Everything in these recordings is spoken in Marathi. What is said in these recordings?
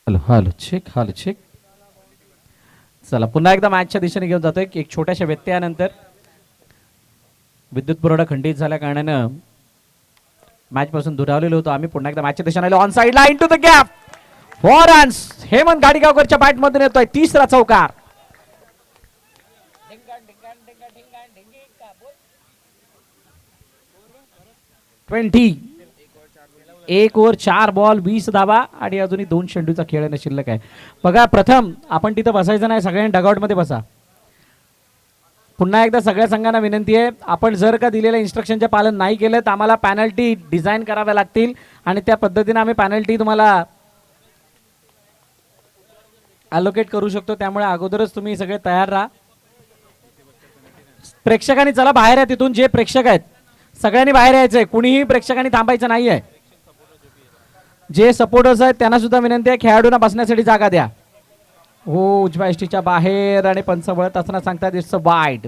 Hello hello check hello check. चला पुन्हा एकदा मॅचच्या दिशेने घेऊन जातोय एक छोट्याशा व्यत्ययानंतर. विद्युत पुरवठा खंडित झाल्या कारणानं मॅच पासून दुरावलेलो होतो आम्ही. पुन्हा एकदा मॅचच्या दिशेने आलो ऑन साइडला into the gap for runs. Hemant गाडीगावकरच्या बॅटमधून येतोय तिसरा चौकार. 20. एक ओव्हर 4 बॉल 20 धावा आणि अजूनही 2 चेंडूचा खेळ शिल्लक आहे. बघा प्रथम आपण तिथं बसायचं नाही, सगळ्यांनी डगआउटमध्ये बसा. पुन्हा एकदा सगळ्या संघांना विनंती आहे, आपण जर का दिलेल्या इन्स्ट्रक्शनचे पालन नाही केलं तर आम्हाला पॅनल्टी डिझाईन कराव्या लागतील आणि त्या पद्धतीने आम्ही पॅनल्टी तुम्हाला अलोकेट करू शकतो. त्यामुळे अगोदरच तुम्ही सगळे तयार राहा. प्रेक्षकांनी चला बाहेर या तिथून. जे प्रेक्षक आहेत सगळ्यांनी बाहेर यायचंय, कुणीही प्रेक्षकांनी थांबायचं नाहीये. जे सपोर्टर्स आहेत त्यांना सुद्धा विनंती आहे, खेळाडूंना बसण्यासाठी जागा द्या. हो उजव्या एसटीच्या बाहेर आणि पंच वळत असताना सांगतात इट्स अ वाईड.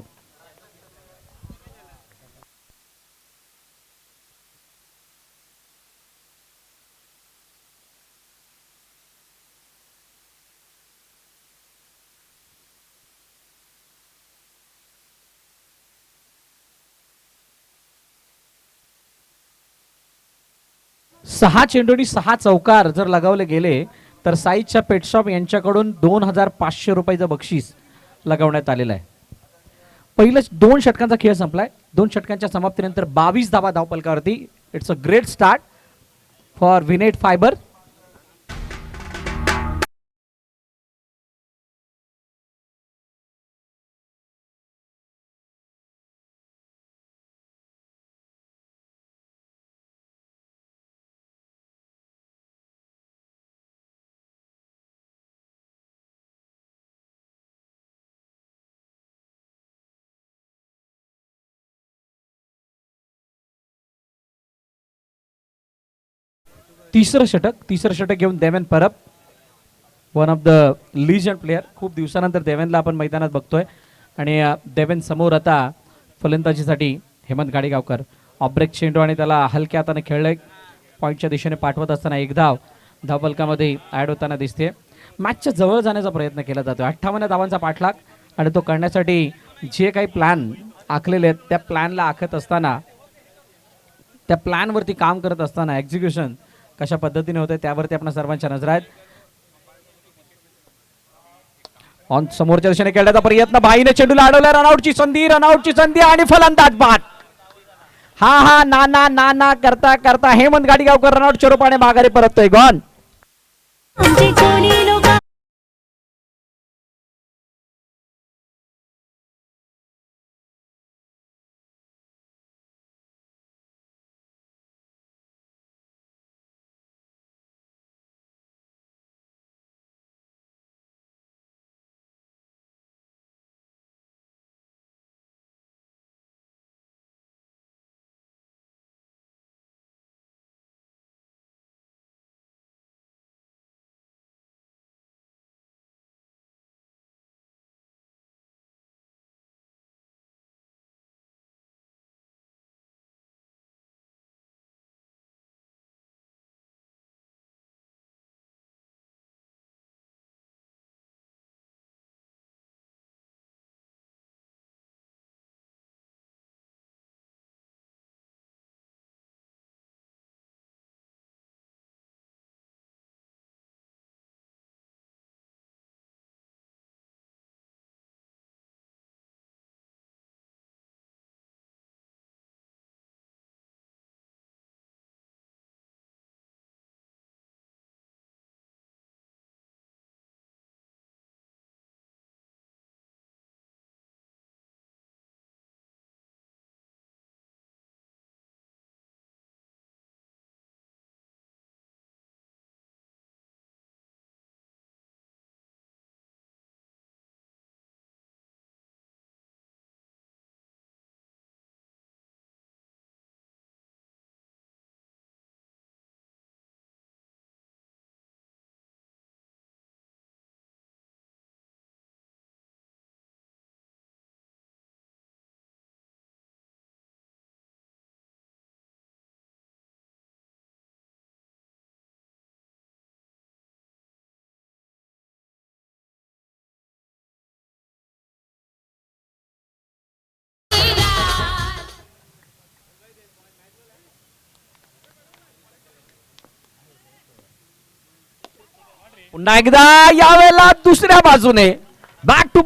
सहा चेंडूनी 6 चौकार जर लगावले गेले तर साईजच्या पेटशॉप यांच्याकडून 2500 रुपयाचं बक्षीस लगावण्यात आलेलं आहे. पहिलं 2 षटकांचा खेळ संपलाय. 2 षटकांच्या समाप्तीनंतर 22 धावा धावपलकावरती. It's a great start for Vinit fibre. तिसरं षटक घेऊन Deven Parab, one of the legend player. खूप दिवसानंतर देवेनला आपण मैदानात बघतोय आणि देवेन समोर आता फलंदाजीसाठी हेमंत गाडीगावकर. ऑब्रेक चेंडू आणि त्याला हलक्या हाताने खेळलंय. पॉईंटच्या दिशेने पाठवत असताना एक धाव धावपलकामध्ये ॲड होताना दिसते. मॅचच्या जवळ जाण्याचा प्रयत्न केला जातो. 58 धावांचा पाठलाग आणि तो करण्यासाठी जे काही प्लॅन आखलेले आहेत त्या प्लॅनला आखत असताना, त्या प्लॅनवरती काम करत असताना एक्झिक्युशन कशा पद्धतीने होते त्यावरती आपल्या सर्वांच्या नजर आहेत. ऑन समोरच्या दिशेने खेळण्याचा प्रयत्न, बाईने चेंडूला अडवला. रनआउटची संधी आणि फलंदाज बाद. हा हा ना ना ना करता करता हेमंत गाडीगावकर रनआउटच्या रूपाने माघारी परततोय. गॉन. पुन्हा एकदा यावेळेला दुसऱ्या बाजूने बॅक टू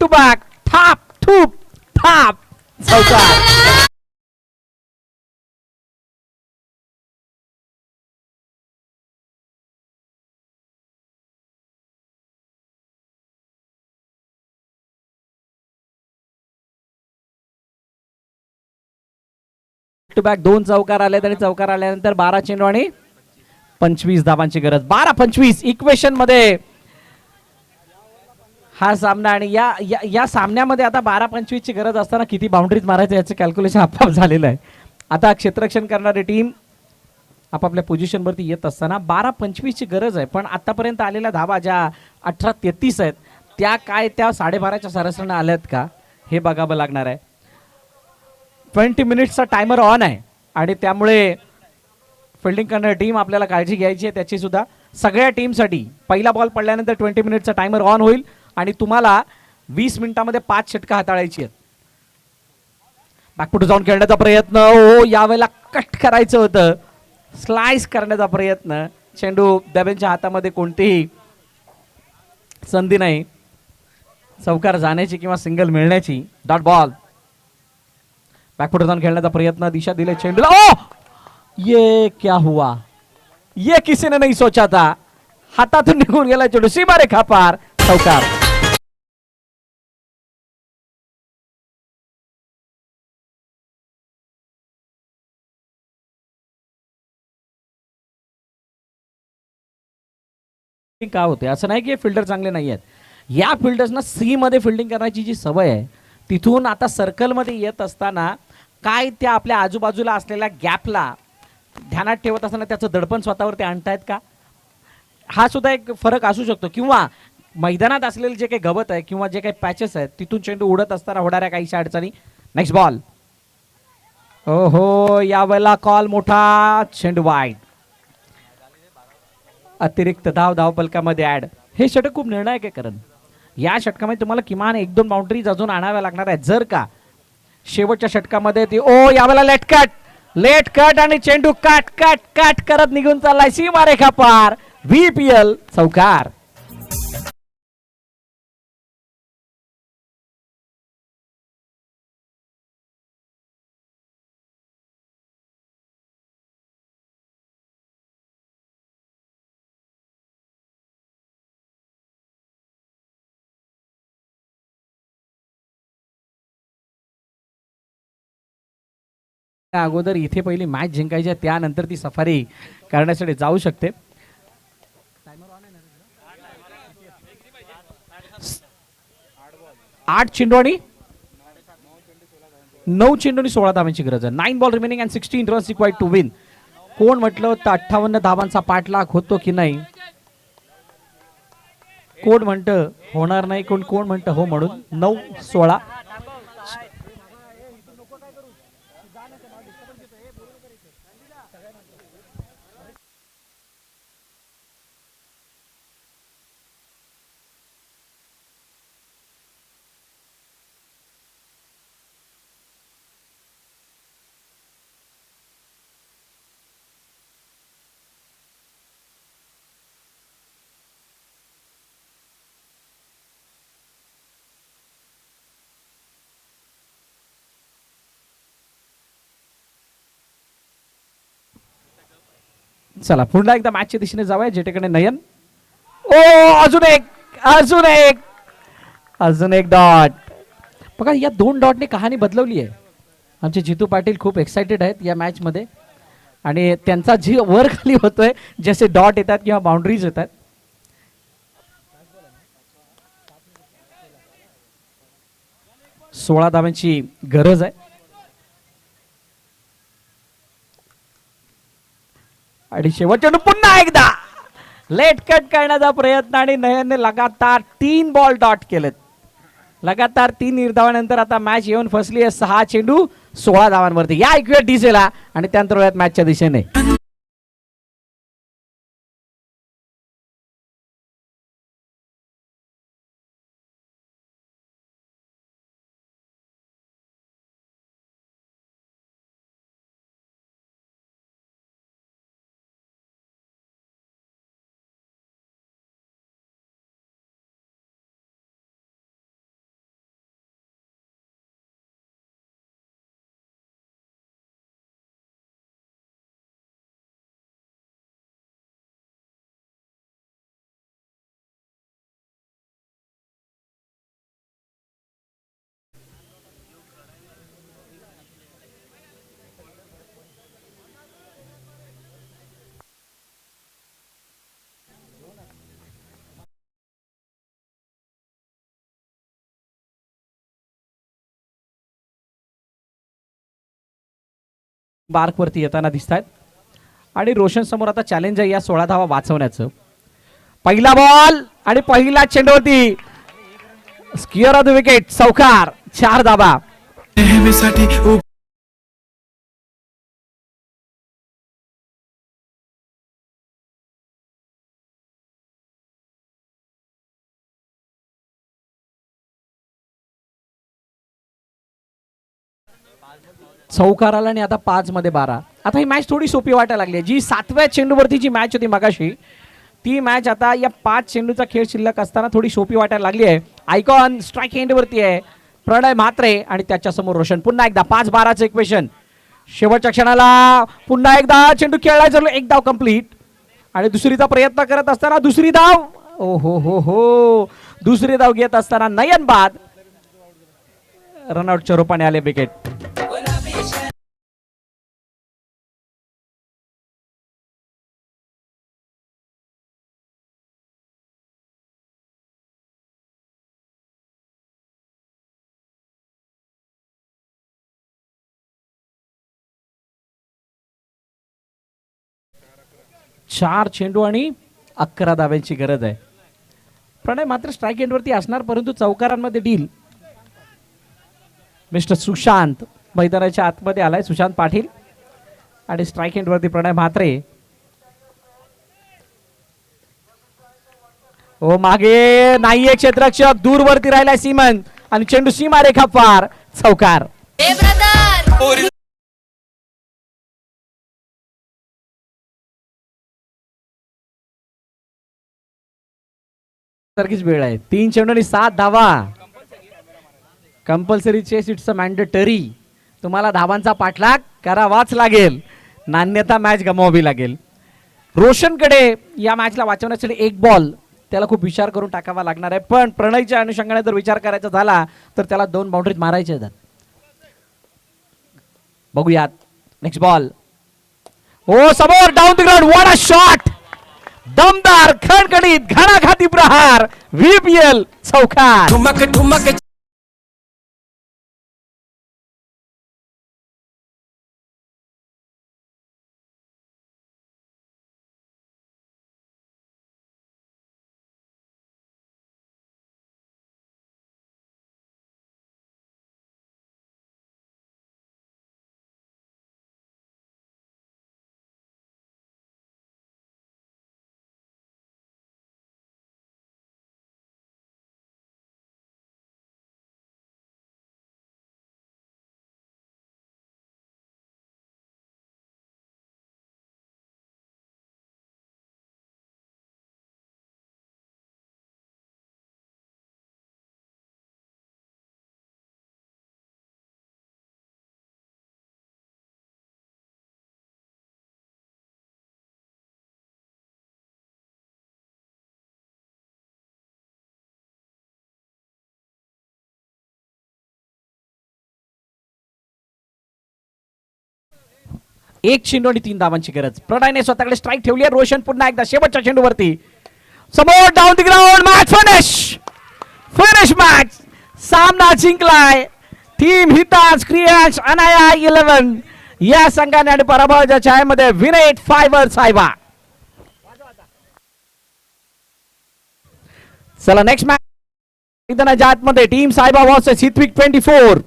बॅक थाप ठूप थाप चौकार. टू बॅक 2 चौकार आले आणि चौकार आल्यानंतर 12 चेंडू आणि 25 धावांची गरज. 12-25 इक्वेशन मध्ये हा सामना. आणि या सामन्यामध्ये आता 12-25 ची गरज असताना किती बाउंड्रीज मारायचं याचं कॅल्क्युलेशन आपोआप झालेलं आहे. आता क्षेत्ररक्षण करणारी टीम आपापल्या पोझिशनवरती येत असताना 12-25 ची गरज आहे. पण आतापर्यंत आलेल्या धावा ज्या 18-33 आहेत त्या काय त्या 12.5च्या सरासरीने आल्यात का हे बघावं लागणार आहे. 20 मिनिट्सचा टायमर ऑन आहे आणि त्यामुळे फिल्डिंग करणारी टीम आपल्याला काळजी घ्यायची आहे त्याची सुद्धा. सगळ्या टीमसाठी पहिला बॉल पडल्यानंतर 20 मिनिटचा टायमर ऑन होईल आणि तुम्हाला 20 मिनिटांमध्ये 5 षटकं हाताळायची आहेत. बॅकफुट जाऊन खेळण्याचा प्रयत्न. ओ यावेळेला कट करायचं होतं. स्लाइस करण्याचा प्रयत्न. चेंडू देवेनच्या हातामध्ये कोणतीही संधी नाही चौकार जाण्याची किंवा सिंगल मिळण्याची. Dot ball. बॅकफुट जाऊन खेळण्याचा प्रयत्न. दिशा दिले चेंडूला. ओ ये क्या हुआ, ये किसी ने नहीं सोचा था. हातातून निघून गेला चेंडू. सीमा रेखा पार चौकार. का होते असं नाही की फिल्डर चांगले नाही आहेत. या फिल्डर्सना सी मध्ये फिल्डिंग करण्याची जी सवय आहे तिथून आता सर्कलमध्ये येत असताना काय त्या आपल्या आजूबाजूला असलेल्या गॅपला ध्यानात ठेवत असताना त्याचं दडपण स्वतःवरती आणतायत का हा सुद्धा एक फरक असू शकतो. किंवा मैदानात असलेले जे काही गवत आहे किंवा जे काही पॅचेस आहेत तिथून चेंडू उडत असताना होणाऱ्या काहीशा अडचणी. Next ball. ओहो यावेळेला कॉल मोठा. चेंडू वाईड. अतिरिक्त धावपलकामध्ये ऍड. हे षटक खूप निर्णायक आहे कारण या षटकामध्ये तुम्हाला किमान 1-2 बाउंड्रीज अजून आणाव्या लागणार आहेत. जर का शेवटच्या षटकामध्ये ती ओ यावेळेला लेट कट आणि चेंडू काट करत निघून चाललाय सीमारेखा पार. VPL चौकार. अगोदर इथे पहिली मॅच जिंकायची आहे त्यानंतर ती सफारी करण्यासाठी जाऊ शकते. 8 चेंडू आणि 9 चेंडू आणि 16 धावांची गरज आहे. 9 ball remaining and 16 runs required to win. कोण म्हटलं तर 58 धावांचा पाठलाग होतो की नाही. कोण म्हणतं होणार नाही कोण म्हणतं हो म्हणून. 9-16. चला पुन्हा एकदा मॅचच्या दिशेने जाऊया जेटेकडे नयन. ओ अजून एक डॉट. बघा या 2 डॉटने कहाणी बदलवली आहे. आमचे जितू पाटील खूप एक्साइटेड आहेत या मॅच मध्ये आणि त्यांचा जी वर खाली होतोय जसे डॉट येतात किंवा बाउंड्रीज येतात. सोळा धावांची गरज आहे आणि शेवटच्या पुन्हा एकदा लेट कट करण्याचा प्रयत्न आणि नयनने लगातार 3 बॉल डॉट केलेत. लगातार 3 निर्धावानंतर आता मॅच येऊन फसली आहे 6 चेंडू 16 धावांवरती. या ऐकूया डीजेला आणि त्यानंतर मॅचच्या दिशेने. मार्कवरती येताना दिसत आहेत आणि रोशन समोर आता चॅलेंज आहे या 16 धावा वाचवण्याचं. पहिला बॉल आणि पहिला चेंडूवरती स्क्वेअर ऑफ द विकेट, चौकार, 4 धावा. चौकार आला आणि आता 5 मध्ये 12. आता ही मॅच थोडी सोपी वाटायला लागली. जी 7व्या चेंडूवरती जी मॅच होती मगाशी, ती मॅच आता या 5 चेंडूचा खेळ शिल्लक असताना थोडी सोपी वाटायला लागली आहे. आयकॉन स्ट्राईक एंडवरती आहे, प्रणय म्हात्रे आणि त्याच्यासमोर रोशन. पुन्हा एकदा 5-12चं इक्वेशन. शेवटच्या क्षणाला पुन्हा एकदा चेंडू खेळला, जर एक धाव कंप्लीट आणि दुसरीचा प्रयत्न करत असताना दुसरी धाव. ओ हो हो हो, दुसरी धाव घेत असताना नयन बाद. रनआउटच्या रूपाने आले विकेट. चार चेंडू आणि 11 धाव्यांची गरज आहे. प्रणय मात्र स्ट्राईक एंडवरती असणार, परंतु चौकारांमध्ये डील. मिस्टर सुशांत मैदानाच्या आतमध्ये आलाय, सुशांत पाटील, आणि स्ट्राईक एंडवरती प्रणय म्हात्रे. ओ मागे नाहीये क्षेत्ररक्षक, दूरवरती राहिलाय सीमन आणि चेंडू सीमा रेखा पार, चौकार. सारखीच वेळ आहे. 3 चेंडू आणि 7 धावा. Compulsory chess, it's a mandatory. तुम्हाला धावांचा पाठलाग करावाच लागेल, नान्यता मॅच गमवावी लागेल. रोशनकडे या मॅचला वाचवण्यासाठी 1 बॉल त्याला खूप विचार करून टाकावा लागणार आहे, पण प्रणयच्या अनुषंगाने जर विचार करायचा झाला तर त्याला 2 बाउंड्रीज मारायचे आहेत. बघूयात नेक्स्ट बॉल. हो समोर, down the ground, what a shot. दमदार, खणखणीत, घणाघाती प्रहार, व्हीपीएल, चौकार. एक चेंडू आणि 3 धावांची गरज. प्रणयने स्वतःकडे स्ट्राईक ठेवली आहे. रोशन पुन्हा एकदा शेवटच्या चेंडूवरती समोर, down the ground, match finish match. सामना जिंकलाय टीम हिताज क्रिएट्स अनाया 11 या संघाने आणि पराभवाच्या छायेमध्ये विनेट फायबर सायबा. चला नेक्स्ट मॅच मैदानाच्या आतमध्ये टीम सायबा वर्सेस हितविक 24.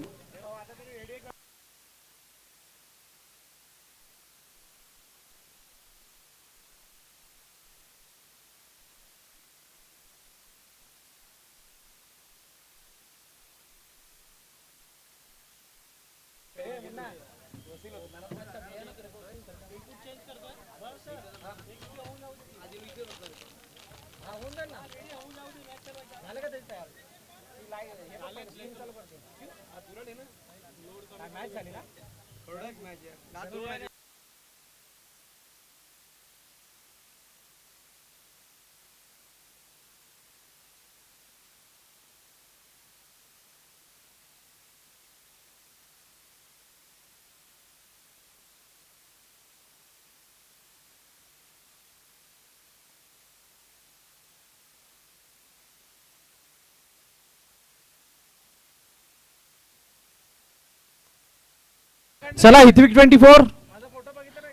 चला हितविक 24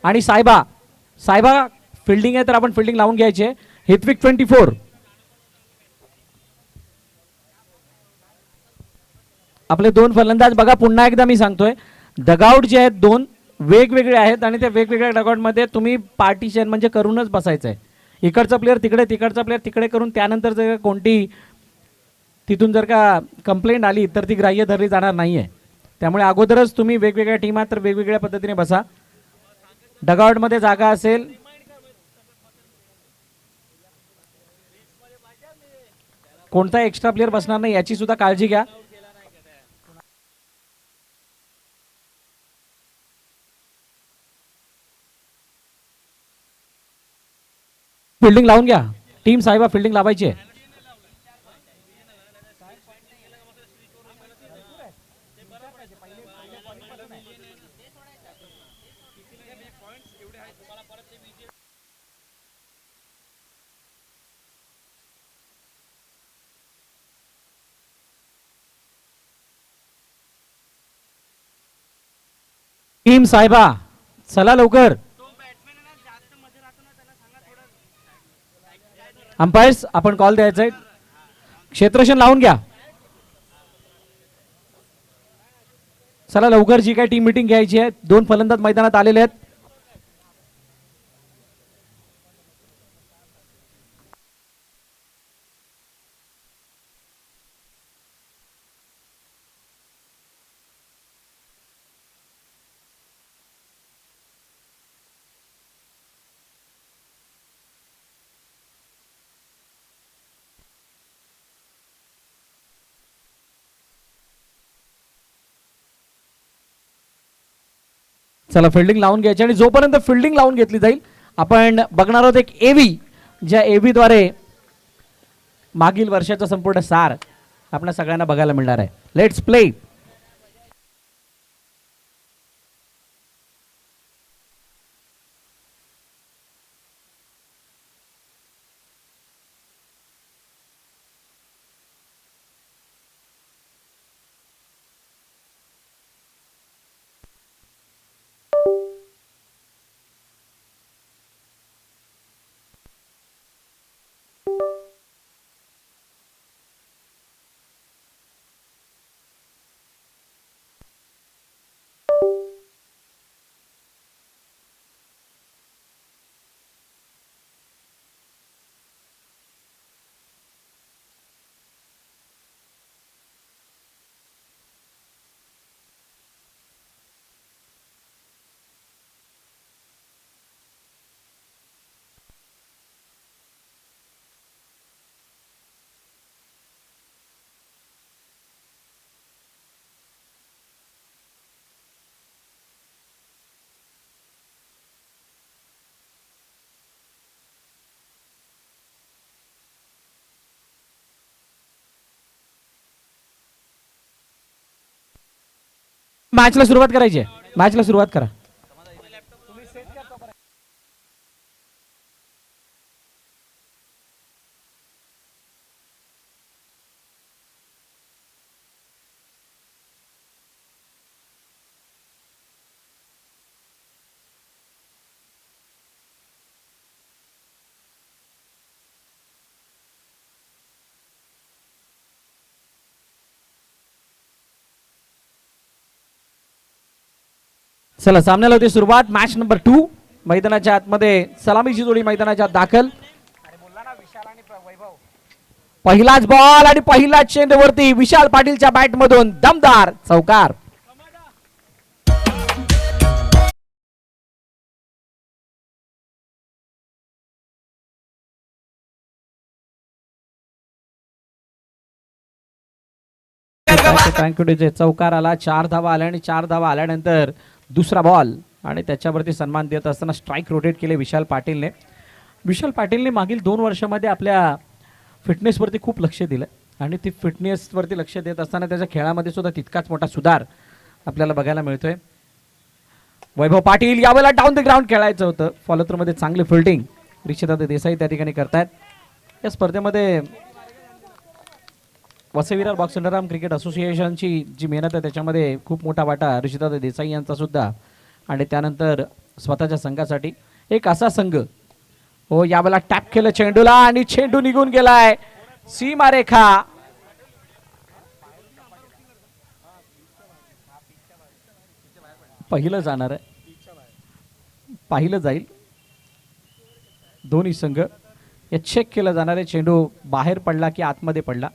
आणि सायबा सायबा फिल्डिंग आहे तर आपण फिल्डिंग लावून घ्यायची आहे. हितविक 24. आपले दोन फलंदाज बघा, पुन्हा एकदा मी सांगतोय, डगआउट जे आहेत दोन वेगवेगळे आहेत आणि त्या वेगवेगळ्या डगआउटमध्ये तुम्ही पार्टिशन म्हणजे करूनच बसायचं आहे. इकडचा प्लेअर तिकडे, तिकडचा प्लेअर तिकडे करून त्यानंतर जर कोणती तिथून जर का कंप्लेंट आली तर ती ग्राह्य धरली जाणार नाही आहे. त्यामुळे अगोदरच तुम्ही वेगवेगळ्या टीमात तर वेगवेगळ्या पद्धतीने बसा. डगआउटमध्ये जागा असेल, कोणता एक्स्ट्रा प्लेअर बसणार नाही याची सुद्धा काळजी घ्या. फिल्डिंग लावून घ्या. टीम साहेबा फिल्डिंग लावायची आहे. टीम साहेबा चला लवकर. अंपायर्स आपण कॉल द्यायचा आहे. क्षेत्ररक्षण लावून घ्या. चला लवकर, जी काही टीम मीटिंग घ्यायची आहे. दोन फलंदाज मैदानात आलेले आहेत. चला फिल्डिंग लावून घ्यायची आणि जोपर्यंत फिल्डिंग लावून घेतली जाईल आपण बघणार आहोत एक एव्ही, ज्या एव्हीद्वारे मागील वर्षाचा संपूर्ण सार आपल्या सगळ्यांना बघायला मिळणार आहे. Let's play. मॅचला सुरुवात करायची आहे. मॅचला सुरुवात करा. चला सामन्याला होती सुरुवात. Match number 2. मैदानाच्या आतमध्ये सलामीची जोडी मैदानाच्या आत दाखल. पहिलाच बॉल आणि पहिलाच चेंडूवरती विशाल पाटीलच्या बॅट मधून दमदार चौकार. चौकार आला. 4 धावा आल्या आणि 4 धावा आल्यानंतर दुसरा बॉल आणि त्याच्यावरती सन्मान देत असताना स्ट्राईक रोटेट केले विशाल पाटीलने. विशाल पाटीलने मागील 2 वर्षामध्ये आपल्या फिटनेसवरती खूप लक्ष दिलं आणि ती फिटनेसवरती लक्ष देत असताना त्याच्या खेळामध्ये सुद्धा तितकाच मोठा सुधार आपल्याला बघायला मिळतोय. वैभव पाटील यावेळेला डाऊन द ग्राउंड खेळायचं होतं. फॉलो थ्रू मध्ये चांगली फिल्डिंग ऋषिदादा देसाई त्या ठिकाणी करतायत. या स्पर्धेमध्ये Vasai Virar box underarm cricket असोसिएशनची जी मेहनत आहे त्याच्यामध्ये खूप मोठा वाटा ऋषिदादा देसाई यांचा सुद्धा आणि त्यानंतर स्वतःच्या संघासाठी. एक असा संघ हो यावेळेला टॅप केलं चेंडूला आणि चेंडू निघून गेलाय सीमारेखा. पहिलं जाणार आहे, पाहिलं जाईल. दोन्ही संघ हे चेक केलं जाणार आहे, चेंडू बाहेर पडला की आतमध्ये पडला.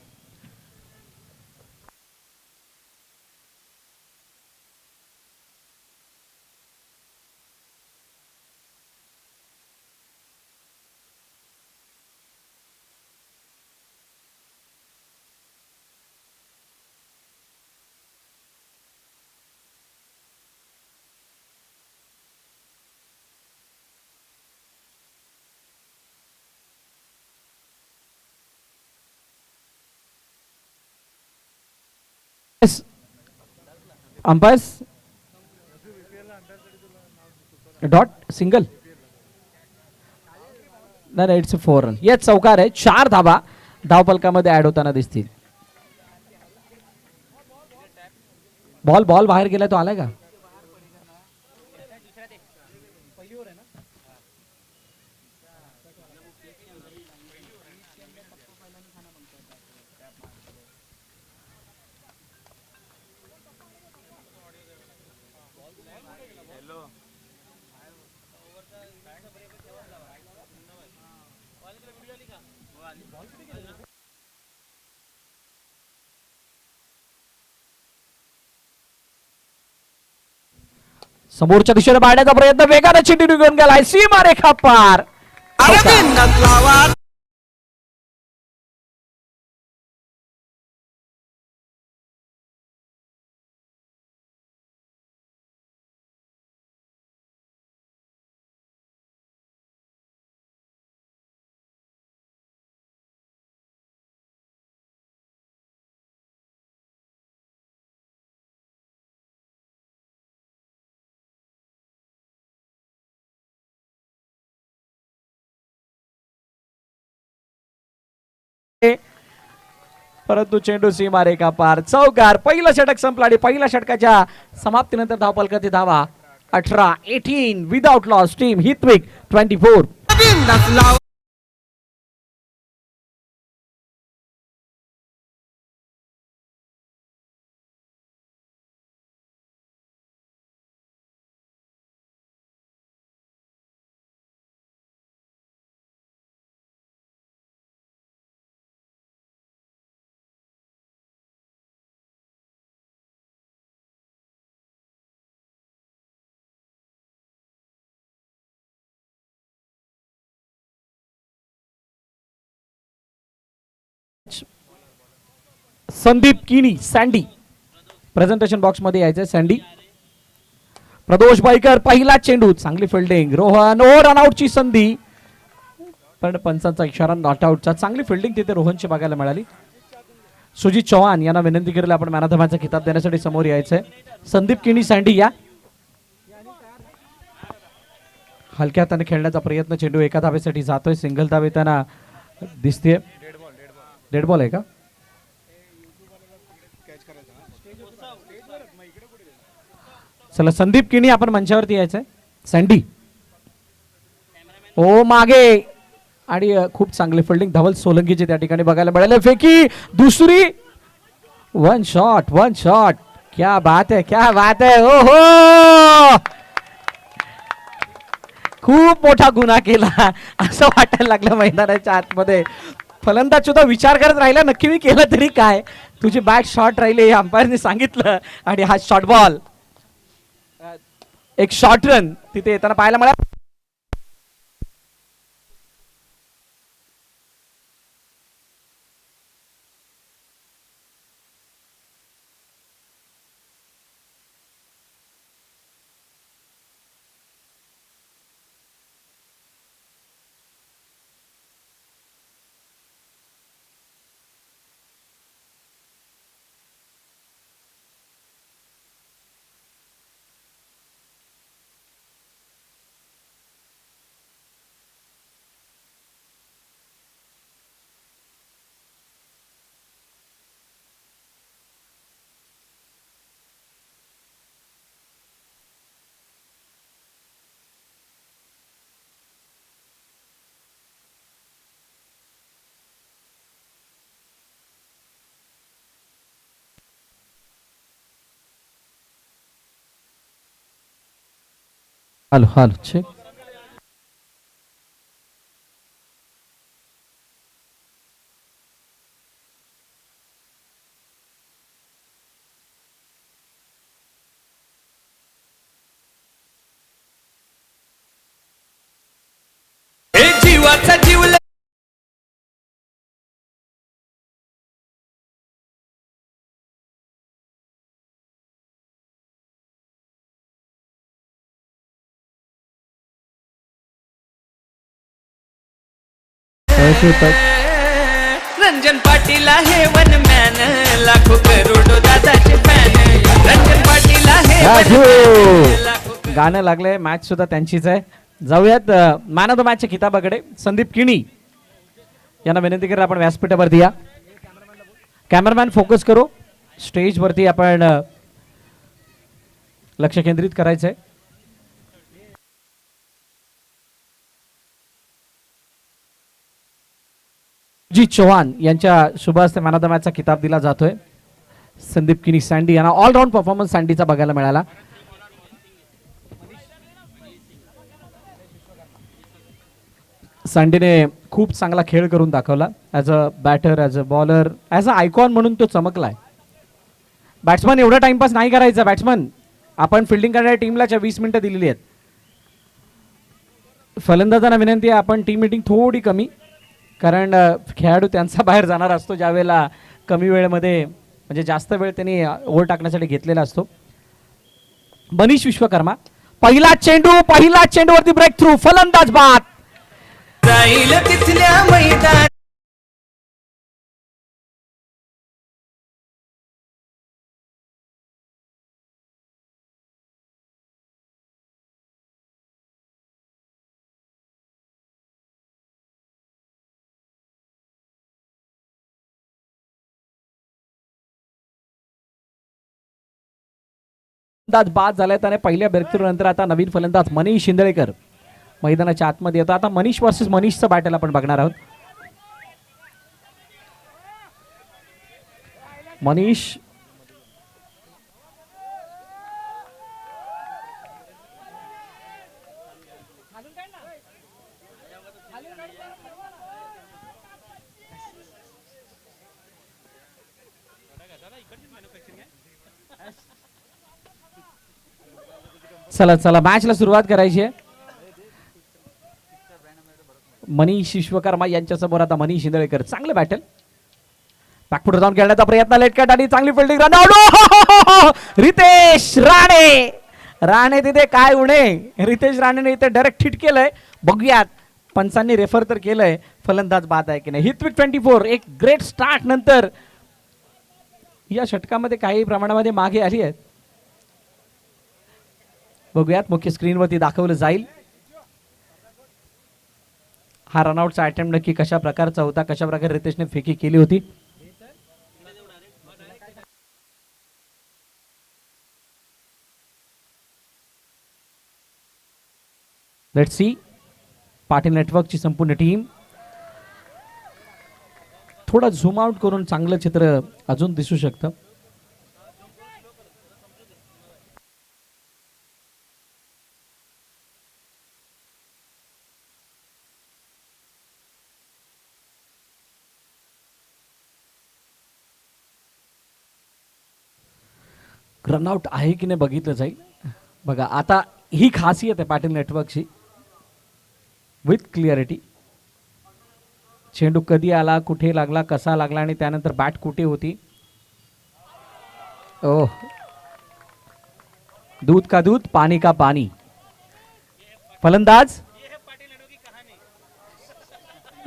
अंपायर्स डॉट सिंगल नाही, इट्स 4 रन. येस चौकार आहे. 4 धाबा धावफलकामध्ये ऍड होताना दिसतील. बॉल बाहेर गेला, तो आलाय का? समोरच्या दिशेने पाडण्याचा प्रयत्न, वेगाने चेंडू निघून गेलाय सीमारेखा पार. परंतु चेंडू सीमारेखा पार. चौकार. पहिलं षटक संपलं आणि पहिल्या षटकाच्या समाप्तीनंतर धावफलकाची धावा 18 विदाउट लॉस. टीम हितविक 24. संदीप किनी सँडी प्रेझेंटेशन बॉक्स मध्ये यायचंय. सँडी. प्रदोष बाईकर पहिला चेंडू, चांगली फिल्डिंग. रोहन ओ रनआउटची संधी, पण पंचांचा इशारा नॉट आउटचा. चांगली फिल्डिंग तिथे रोहनची बघायला मिळाली. सुजित चव्हाण यांना विनंती करेल आपण मॅन ऑफ द मॅचचा खिताब देण्यासाठी समोर यायचंय. संदीप किनी सँडी या. हलक्या हाताने खेळण्याचा प्रयत्न, चेंडू एका धावेसाठी जातोय. सिंगल धाव येताना दिसते. डेड बॉल आहे का? चला संदीप किनी आपण मंचावरती यायचंय. सँडी ओ मागे आणि खूप चांगली फिल्डिंग धवल सोलंकीची त्या ठिकाणी बघायला मिळाले. फेकी दुसरी. One shot. क्या बात है. ओ हो, खूप मोठा गुन्हा केला असं वाटायला लागलं मैदानाच्या आतमध्ये. फलंदाज सुद्धा विचार करत राहिला, नक्की मी केलं तरी काय, तुझी बॅट शॉर्ट राहिली हे अंपायरने सांगितलं आणि हा शॉर्ट बॉल. एक शॉर्ट रन तिथे येताना पाहायला मिळाला. Hello hello check. जीवाचा जीव रंजन पाटील आहे वन मॅन, लाखो करोडो दादाचे फॅन. रंजन पाटील आहे गाणं लागलंय. मॅच सुद्धा त्यांचीच आहे. जाऊयात मॅन ऑफ द मॅचच्या किताबाकडे. संदीप किणी यांना विनंती करा आपण व्यासपीठावरती या. कॅमेरामॅन फोकस करो. स्टेजवरती आपण लक्ष केंद्रित करायचंय. जी चौहान यांच्या शुभ हस्ते मॅन ऑफ द मॅचचा किताब दिला जातोय. संदीप किनी सँडी यांना ऑलराऊंड परफॉर्मन्स सँडीचा बघायला मिळाला. सँडीने खूप चांगला खेळ करून दाखवला. As a batter, as a bowler, as a icon म्हणून तो चमकलाय. बॅट्समन एवढा टाइमपास नाही करायचा. बॅट्समन आपण फिल्डिंग करणाऱ्या टीमला 20 मिनिटं दिलेली आहेत. फलंदाजांना विनंती आहे आपण टीम मीटिंग थोडी कमी, कारण खेळाडू त्यांचा बाहेर जाणार असतो ज्या वेळेला कमी वेळेमध्ये, म्हणजे जास्त वेळ त्यांनी ओव्हर टाकण्यासाठी घेतलेला असतो. मनीष विश्वकर्मा पहिला चेंडूवरती ब्रेक थ्रू. फलंदाज बाद. राहील तिथल्या मैदान बाद झालाय. त्याने पहिल्या ब्रेक थ्रू नंतर आता नवीन फलंदाज मनीष शिंदळेकर मैदानाच्या आतमध्ये येतो. आता मनीष वर्सेस मनीषचं बॅटल आपण बघणार आहोत. मनीष चला चला मॅचला सुरुवात करायची आहे. मनीष विश्वकर्मा यांच्या समोर आता मनीष शिंदळेकर. चांगलं बॅटल. बॅकफुट जाऊन खेळण्याचा प्रयत्न. लेटकट आणि चांगली फिल्डिंग. रनआउट. रितेश राणे तिथे काय उणे. रितेश राणेने इथे डायरेक्ट हिट केलंय. बघूयात पंचांनी रेफर तर केलंय. फलंदाज बाद आहे की नाही. Hit with 24. एक ग्रेट स्टार्ट नंतर या षटकामध्ये काही प्रमाणामध्ये मागे आली आहेत. बघूयात मुख्य स्क्रीनवरती दाखवलं जाईल हा रनआउटचा अटेम्प्ट नक्की कशा प्रकारचा होता, कशा प्रकारे रितेशने फेकी केली होती. Let's see. पाटील नेटवर्कची संपूर्ण टीम. थोडं झूम आउट करून चांगलं चित्र अजून दिसू शकतं. रनआउट आहे की नाही बघितलं जाईल. बघा आता ही खासियत आहे पाटील नेटवर्कची. With clarity. चेंडू कधी आला, कुठे लागला, कसा लागला आणि त्यानंतर बॅट कुठे होती. ओह, दूध का दूध, पाणी का पाणी. फलंदाज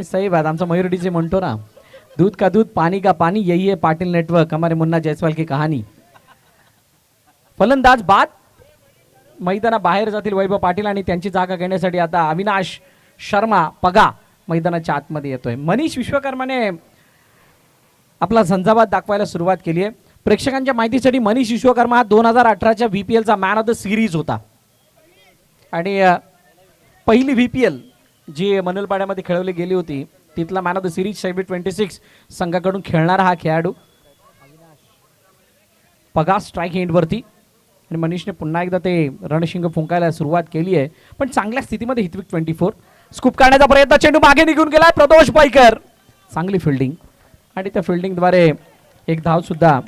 सही बात. आमचा मयूर डीजे म्हणतो ना, दूध का दूध, पानी का पानी, यही है पाटिल नेटवर्क, हमारे मुन्ना जायसवाल की कहानी. फलंदाज बाद. मैदाना बाहेर जातील वैभव पाटील आणि त्यांची जागा घेण्यासाठी आता अविनाश शर्मा पगा मैदानाच्या आतमध्ये येतोय. मनीष विश्वकर्माने आपला झंझावात दाखवायला सुरुवात केली आहे. प्रेक्षकांच्या माहितीसाठी मनीष विश्वकर्मा हा 2018च्या VPLचा मॅन ऑफ द सिरीज होता आणि पहिली VPL जी मनलपाड्यामध्ये खेळवली गेली होती तिथला मॅन ऑफ द सिरीज 26 संघाकडून खेळणारा हा खेळाडू. पगा स्ट्राईक एंडवरती. आणि मनीषने पुन्हा एकदा ते रणशिंग फुंकायला सुरुवात केली आहे, पण चांगल्या स्थितीमध्ये हितविक 24 स्कूप करण्याचा प्रयत्न, चेंडू मागे निघून गेला, प्रदोष पाईकर चांगली फिल्डिंग आणि त्या फिल्डिंगद्वारे एक धाव सुद्धा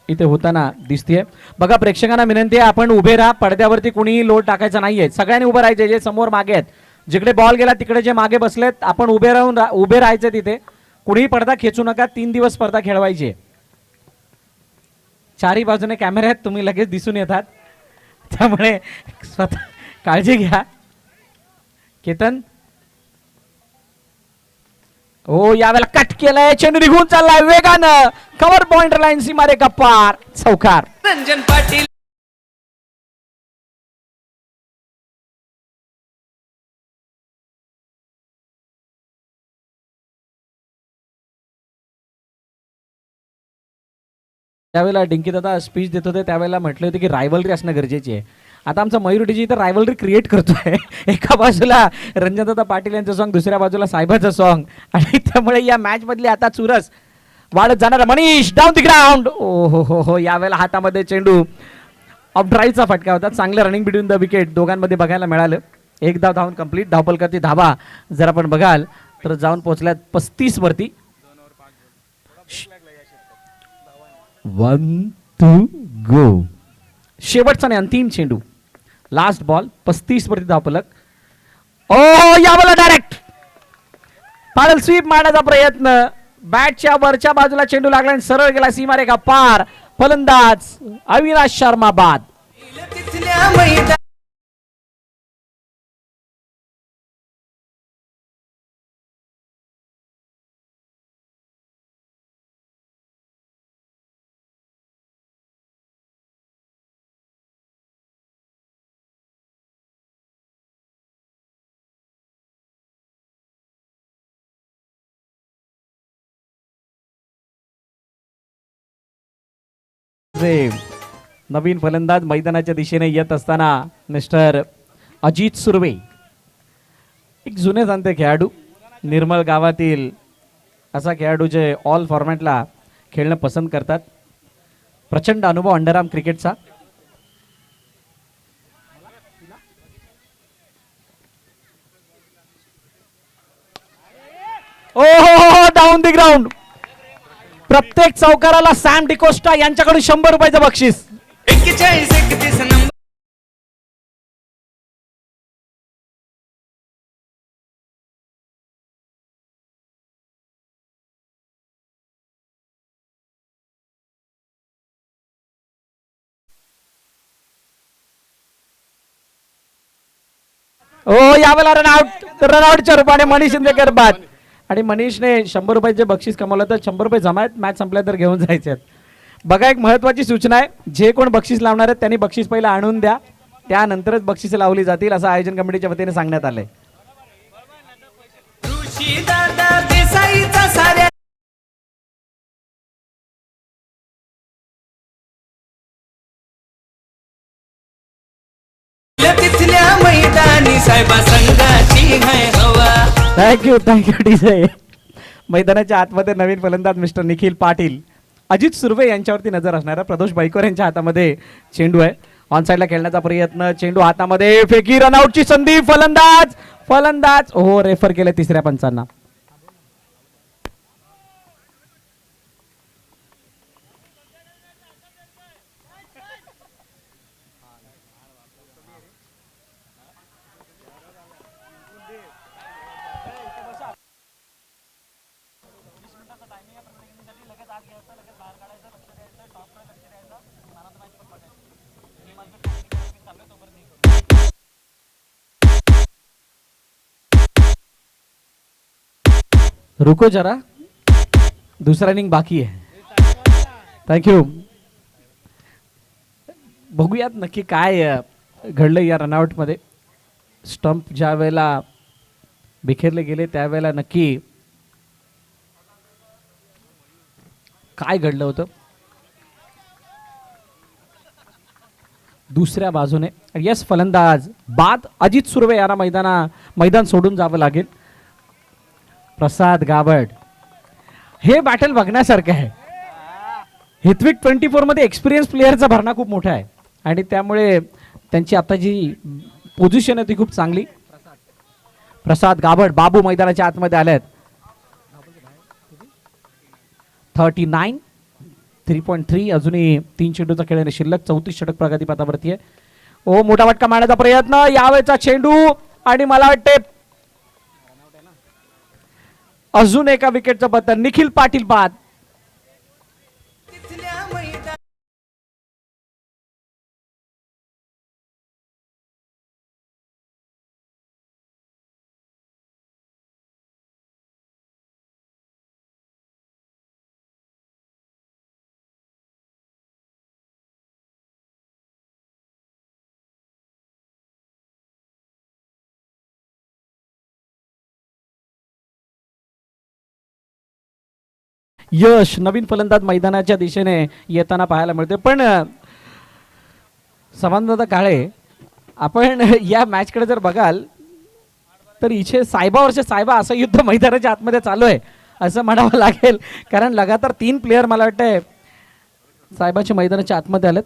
इथे होताना दिसतेय. बघा प्रेक्षकांना विनंती आहे, आपण उभे राहा, पडद्यावरती कुणीही लोड टाकायचा नाहीये, सगळ्यांनी उभं राहायचे, जे समोर मागे आहेत, जिकडे बॉल गेला तिकडे जे मागे बसलेत आपण उभे राहायचे तिथे, कुणीही पडदा खेचू नका. 3 दिवस स्पर्धा खेळवायची आहे. चारही बाजूने कॅमेरे आहेत, तुम्ही लगेच दिसून येतात, त्यामुळे स्वतः काळजी घ्या. केतन हो यावेळेला कट केलंय, चेंडू निघून चाललाय वेगानं, कव्हर पॉइंट लाईन सीमारेखा पार, चौकार. रंजन पाटील त्यावेळेला डिंकी दादा स्पीच देत होते, त्यावेळेला म्हटले होते की रायव्हलरी असणं गरजेची आहे. आता आमचा मयूर डीजी इथं रायव्हलरी क्रिएट करतोय. एका बाजूला रंजनदादा पाटील यांचं सॉन्ग, दुसऱ्या बाजूला साहेबाचं सॉन्ग, आणि त्यामुळे या मॅच मधली आता चुरस वाढत जाणार. Manish down the ground. ओ हो, यावेळेला हातामध्ये चेंडू, ऑफ ड्राईव्हचा फटका होता. चांगलं रनिंग बिटवीन द विकेट दोघांमध्ये बघायला मिळालं. एक धाव धावून कंप्लीट. धावपलकरती धावा जर आपण बघाल तर जाऊन पोहोचल्यात 35 वरती. 1 2 गो. शेवटचा आणि अंतिम चेंडू, लास्ट बॉल, 35 वरती धावपलक. ओ यावेळेला डायरेक्ट पॅडल स्वीप मारण्याचा प्रयत्न, बॅटच्या वरच्या बाजूला चेंडू लागला आणि सरळ गेला सीमारेखा पार. फलंदाज अविनाश शर्मा बाद. तिथल्या मैदान नवीन फलंदाज मैदानाच्या दिशेने येत असताना मिस्टर अजित सुर्वे, एक जुने जाणते खेळाडू, निर्मळ गावातील असा खेळाडू जे ऑल फॉर्मॅटला खेळणं पसंत करतात. प्रचंड अनुभव अंडरआर्म क्रिकेटचा. ओ डाऊन द ग्राउंड. प्रत्येक चौकाराला सॅम डिकोस्टा यांच्याकडून 100 रुपयाचं बक्षीस. 41-31 नंबर. ओ यावेळेला रनआउटच्या रूपाने मनीष शिंदेकर बाद. आणि मनीषने 100 रुपयाचे बक्षीस कमवलं, तर 100 रुपये जमा आहेत, मॅच संपल्या तर घेऊन जायचे आहेत. बघा एक महत्वाची सूचना आहे, जे कोण बक्षीस लावणार आहेत त्यांनी बक्षीस पहिला आणून द्या, त्यानंतरच बक्षिसे लावली जातील असं आयोजन कमिटीच्या वतीने सांगण्यात आलंय. ऋषी दादा देसाईचा साऱ्या तिथल्या मैदानी साहेबा संघाची है हवा. Thank you DJ. मैदानाच्या आतमध्ये नवीन फलंदाज मिस्टर निखिल पाटील, अजित सुर्वे यांच्यावरती नजर असणारा प्रदोष बाईकर यांच्या हातामध्ये चेंडू आहे. ऑन साईडला खेळण्याचा प्रयत्न, चेंडू हातामध्ये, फेकी, रनआउटची संधी. फलंदाज हो रेफर केले तिसऱ्या पंचांना. रुको जरा, दुसरा इनिंग बाकी आहे. थँक्यू. बघूयात नक्की काय घडलं या रनआउट मध्ये. स्टंप ज्या वेळेला बिखेरले गेले त्यावेळेला नक्की काय घडलं होतं. दुसऱ्या बाजूने यस फलंदाज बाद. अजित सुर्वे यांना मैदान सोडून जावं लागेल. प्रसाद गावड, हे बॅटल बघण्यासारखं आहे. हितविक 24 मध्ये एक्सपिरियन्स प्लेअरचा भरणा खूप मोठा आहे. आणि त्यामुळे त्यांची आता जी पोझिशन आहे ती खूप चांगली. प्रसाद गाभट बाबू मैदानाच्या आतमध्ये आले आहेत. 39 3.3 अजूनही 3 चेंडूचा खेळ आहे शिल्लक. 34 षटक प्रगतीपथावरती आहे. ओ मोठा फटका मारण्याचा प्रयत्न, यावेळेचा चेंडू आणि मला वाटते अजून एका विकेटचं पतन. निखिल पाटील बाद. तिथल्या मैदान यश नवीन फलंदाज मैदानाच्या दिशेने येताना पाहायला मिळते. पण समानदादा काळे, आपण या मॅचकडे जर बघाल तर इथे साहेबावरचे साहेबा असं युद्ध मैदानाच्या आतमध्ये चालू आहे असं म्हणावं लागेल. कारण लगातार 3 प्लेयर मला वाटतंय साहेबाच्या मैदानाच्या आतमध्ये आलेत.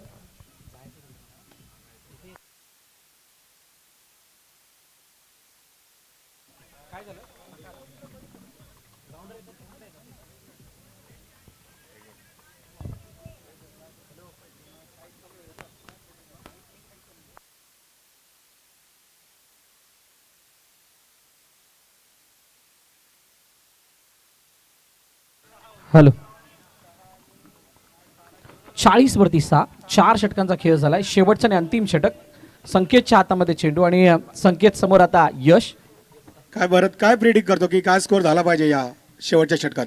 हॅलो. 40 वरती 6, 4 षटकांचा खेळ झालाय. शेवटचं आणि अंतिम षटक. संकेतच्या हातामध्ये चेंडू आणि संकेत समोर आता यश. काय भरत, काय प्रिडिक्ट करतो की काय स्कोर झाला पाहिजे या शेवटच्या षटकात?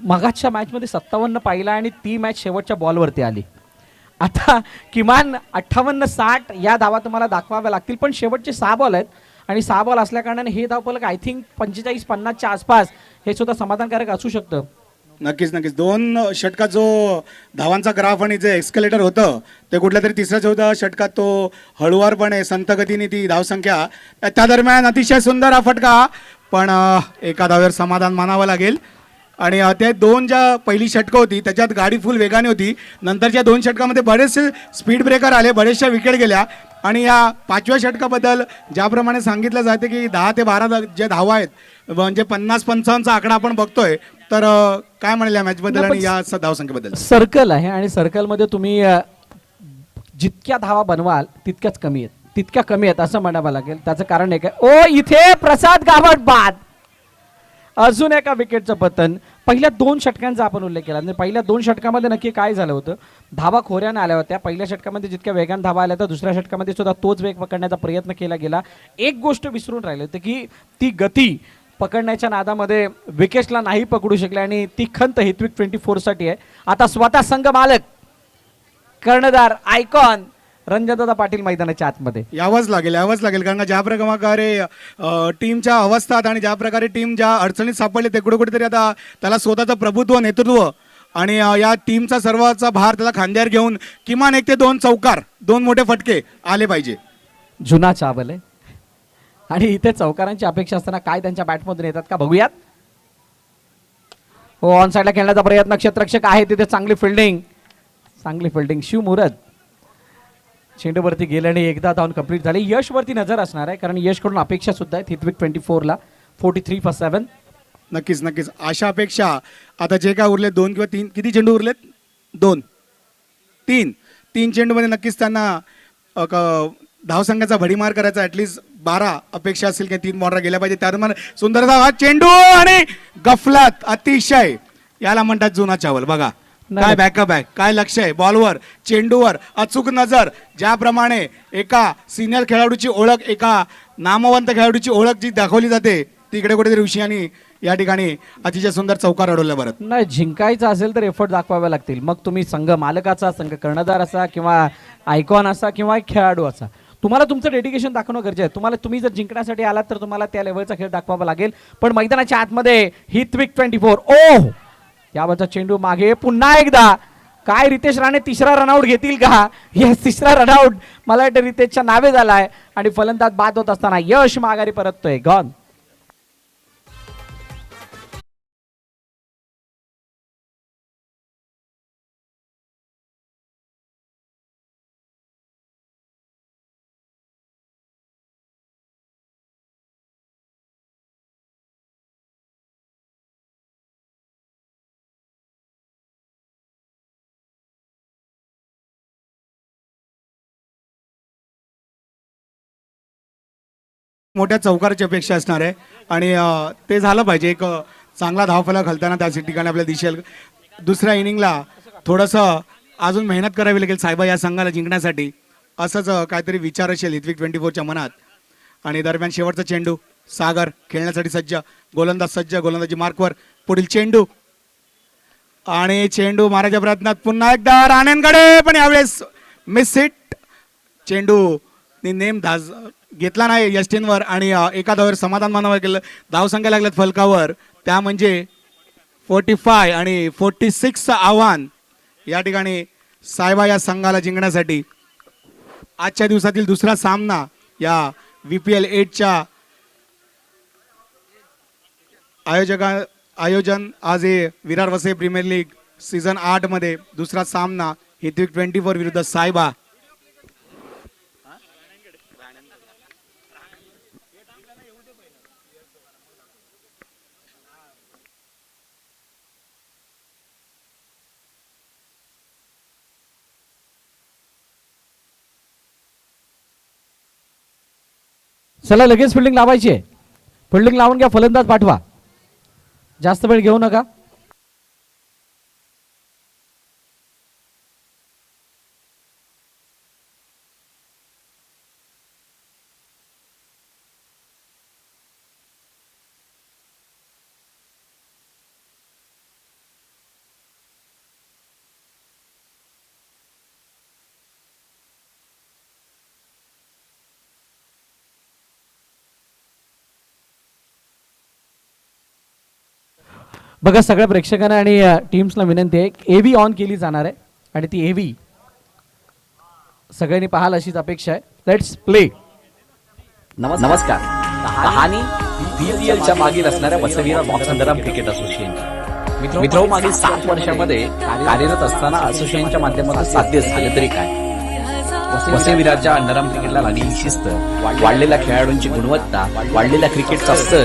मगाच्या मॅचमध्ये 57 पाहिला आणि ती मॅच शेवटच्या बॉलवरती आली. आता किमान 58-60 या धावा तुम्हाला दाखवाव्या लागतील. पण शेवटचे 6 बॉल आहेत आणि 6 बॉल असल्या कारणाने हे धावफलक आय थिंक 45-50च्या आसपास हे सुद्धा समाधानकारक असू शकतं. नक्कीच नक्कीच. 2 षटकात जो धावांचा ग्राफ आणि जे एक्स्केलेटर होतं ते कुठल्या तरी 3-4 षटकात तो हळुवारपणे संत गतीने ती धावसंख्या, त्या दरम्यान अतिशय सुंदर हा फटका. पण एका धावेवर समाधान मानावं लागेल. आणि ते 2 ज्या पहिली षटकं होती त्याच्यात गाडी फुल वेगाने होती. नंतरच्या 2 षटकामध्ये बरेचसे स्पीड ब्रेकर आले, बरेचशा विकेट गेल्या. आणि या 5व्या षटकाबद्दल ज्याप्रमाणे सांगितलं जाते की 10 ते 12 जे धावा आहेत, म्हणजे 50-55चा आकडा आपण बघतोय, तर काय म्हणाल या मॅचबद्दल आणि या धावसंख्येबद्दल? सर्कल आहे आणि सर्कलमध्ये तुम्ही जितक्या धावा बनवाल तितक्याच कमी आहेत, तितक्या कमी आहेत असं म्हणावं लागेल. त्याचं कारण एक आहे. ओ इथे प्रसाद गाभट बाद. अजून एका विकेटचं पतन. पहिल्या 2 षटकांचा आपण उल्लेख केला. पहिल्या 2 षटकामध्ये नक्की काय झालं होतं? धावा खोऱ्याने आल्या होत्या. पहिल्या षटकामध्ये जितक्या वेगाने धावा आल्या तर दुसऱ्या षटकामध्ये सुद्धा तोच वेग पकडण्याचा प्रयत्न केला गेला. एक गोष्ट विसरून राहिली होती की ती गती पकडण्याच्या नादामध्ये विकेट्सला नाही पकडू शकले आणि ती खंत हितविक 24 साठी आहे. आता स्वतः संघ मालक कर्णधार आयकॉन रणजितदादा पाटील मैदानाच्या आतमध्ये यावंच लागेल कारण का ज्या प्रकारे टीमच्या अवस्थात आणि ज्या प्रकारे टीम ज्या अडचणीत सापडली ते कुठेतरी आता त्याला स्वतःचं प्रभुत्व, नेतृत्व आणि या टीमचा सर्वाचा भार त्याला खांद्यावर घेऊन किमान 1 ते 2 चौकार, 2 मोठे फटके आले पाहिजे. जुना चावल आहे आणि इथे चौकारांची अपेक्षा असताना काय त्यांच्या बॅटमधून येतात का बघूयात. हो, ऑन साईडला खेळण्याचा प्रयत्न. क्षेत्ररक्षक आहे तिथे. चांगली फिल्डिंग शिव मुरद चेंडूवरती गेले आणि एकदा धावून कंप्लीट झाली. यशवरती नजर असणार आहे कारण यशकडून अपेक्षा सुद्धा आहेत हितविक 24ला 43 for 7. नक्कीच अशा अपेक्षा. आता जे काय उरले 2 किंवा 3, किती चेंडू उरलेत? 3 चेंडूमध्ये नक्कीच त्यांना धावसंख्याचा भडीमार करायचा. ॲटलिस्ट 12 अपेक्षा असतील की 3 बॉर्डर गेल्या पाहिजे. त्यादरम्यान सुंदर धाव, चेंडू आणि गफलत. अतिशय याला म्हणतात जुना चावल. बघा काय बॅकअप आहे, काय लक्ष आहे बॉलवर, चेंडूवर, अचूक नजर. ज्याप्रमाणे एका सिनियर खेळाडूची ओळख, एका नामवंत खेळाडूची ओळख जी दाखवली जाते, तिकडे कुठेतरी ऋषी यांनी या ठिकाणी अतिशय सुंदर चौकार अडवला. बरं नाही, जिंकायचं असेल तर एफर्ट दाखवावे लागतील. मग तुम्ही संघ मालकाचा, संघ कर्णधार असा किंवा आयकॉन असा किंवा एक खेळाडू असा, तुम्हाला तुमचं डेडिकेशन दाखवणं गरजेचं आहे. तुम्ही जर जिंकण्यासाठी आलात तर तुम्हाला त्या लेवलचा खेळ दाखवावा लागेल. पण मैदानाच्या आतमध्ये हितविक 24. ओह, यावरचा चेंडू मागे पुन्हा एकदा. काय रितेश राणे 3रा रनआउट घेतील का? यस, 3रा रनआउट मला वाटतं रितेशच्या नावे झालाय आणि फलंदाज बाद होत असताना यश माघारी परततोय. गॉन. मोठ्या चौकाराची अपेक्षा असणार आहे आणि ते झालं पाहिजे. एक चांगला धावफलक घालताना त्या ठिकाणी आपल्याला दिसेल. दुसऱ्या इनिंगला थोडंसं अजून मेहनत करावी लागेल सायबा या संघाला जिंकण्यासाठी, असंच काहीतरी विचार असेल हितविक 24च्या मनात. आणि दरम्यान शेवटचा चेंडू, सागर खेळण्यासाठी सज्ज, गोलंदाज सज्ज, गोलंदाजी मार्कवर, पुढील चेंडू आणि चेंडू मारायच्या प्रयत्नात पुन्हा एकदा राणेंकडे, पण यावेळेस मिस हिट. चेंडू नेम घेतला नाही यस्टीनवर आणि एका धावेवर समाधान मानावं केलं. धावसंख्या लागल्यात फलकावर, त्या म्हणजे 45 आणि 46चं आव्हान या ठिकाणी सायबा या संघाला जिंकण्यासाठी. आजच्या दिवसातील दुसरा सामना या VPL 8च्या आयोजन आज हे Virar Vasai premier league season 8 मध्ये दुसरा सामना हितविक 24 विरुद्ध सायबा. चला लगेच फिल्डिंग लावायची आहे. फिल्डिंग लावून घ्या, फलंदाज पाठवा, जास्त वेळ घेऊ नका. बघा सगळ्या प्रेक्षकांना आणि टीम्सला विनंती आहे, AV ऑन केली जाणार आहे आणि ती AV सगळ्यांनी पाहाल अशीच अपेक्षा आहे. Let's play. नमस्कार. कहाणी BPLच्या मागील असणाऱ्या वसईविरार बॉक्स अंडरआर्म क्रिकेट असोसिएशनची. मित्रांनो, मागील 7 वर्षामध्ये कार्यरत असताना असोसिएशनच्या माध्यमातून साध्य झाले तरी काय, वसईविरारच्या अंडरआर्म क्रिकेटला लागलेली शिस्त, वाढलेल्या खेळाडूंची गुणवत्ता, वाढलेल्या क्रिकेटचा स्तर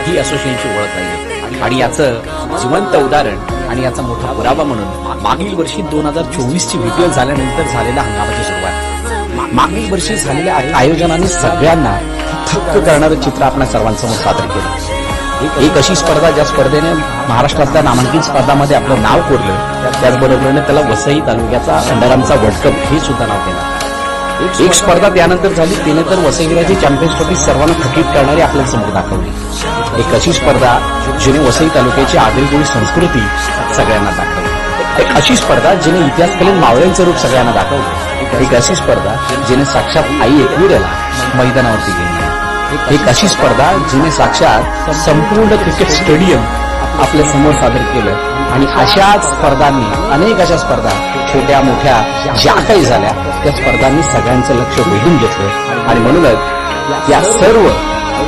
ही असोसिएशनची ओळख राहिली. आणि याचं जिवंत उदाहरण आणि याचा मोठा पुरावा म्हणून मागील वर्षी 2024ची VPL झाल्यानंतर झालेल्या हंगामाची सुरुवात. मागील वर्षी झालेल्या आयोजनाने सगळ्यांना थक्क करणारं चित्र आपल्या सर्वांसमोर सादर केलं. एक अशी स्पर्धा ज्या स्पर्धेने महाराष्ट्रातल्या नामांकित स्पर्धांमध्ये आपलं नाव कोरलं, त्याचबरोबरीने त्याला वसई तालुक्याचा अंडरआर्मचा वर्ल्ड कप हे सुद्धा नाव देणार. एक स्पर्धा त्यानंतर झाली, तिने तर वसईविराची चॅम्पियन्स ट्रॉफी सर्वांना थकीत करणारी आपल्या समोर दाखवली. एक अशी स्पर्धा जिने वसई तालुक्याची आगळीवेगळी संस्कृती सगळ्यांना दाखवली. एक अशी स्पर्धा जिने इतिहासकालीन मावळ्यांचं रूप सगळ्यांना दाखवलं. एक अशी स्पर्धा जिने साक्षात आई एकविरेला मैदानावरती घेतली. एक अशी स्पर्धा जिने साक्षात संपूर्ण क्रिकेट स्टेडियम आपल्या समोर सादर केलं. आणि अशाच स्पर्धांनी, अनेक अशा स्पर्धा छोट्या मोठ्या ज्या काही झाल्या, त्या स्पर्धांनी सगळ्यांचं लक्ष वेधून घेतलं. आणि म्हणूनच या सर्व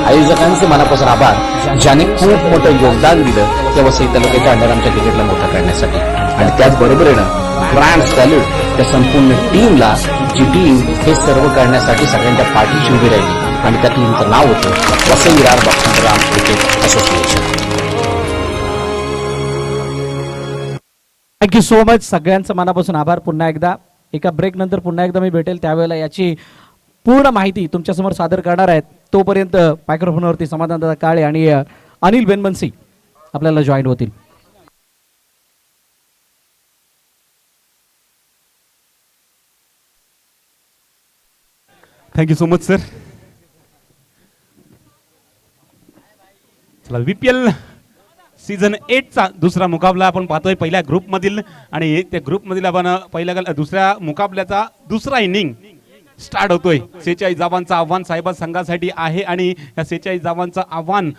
आयोजकांचे मनापासून आभार, ज्याने खूप मोठं योगदान दिलं त्या वसई तालुक्याच्या अंडरआर्मच्या क्रिकेटला मोठं करण्यासाठी. आणि त्याचबरोबरीनं ग्रँड सॅल्यूट त्या संपूर्ण टीमला, जी टीम हे सर्व करण्यासाठी सगळ्यांच्या पाठीशी उभी राहिली. आणि त्या टीमचं नाव होतं Vasai Virar box underarm cricket association. Thank you so much. सगळ्यांचं मनापासून आभार. पुन्हा एकदा एका ब्रेक नंतर पुन्हा एकदा मी भेटेल, त्यावेळेला याची पूर्ण माहिती तुमच्यासमोर सादर करणार आहेत. तोपर्यंत मायक्रोफोनवरती समाधानदादा काळे आणि अनिल बेनबन्सी आपल्याला जॉईन होतील. Thank you so much sir. चला, VPL सीझन 8चा दुसरा मुकाबला आपण पाहतोय पहिल्या ग्रुपमधील. आणि त्या ग्रुपमधील आपण दुसऱ्या मुकाबल्याचा दुसरा इनिंग स्टार्ट होतोय. 46 धावांचं आव्हान सायबा संघासाठी आहे आणि या 46 धावांचं आव्हान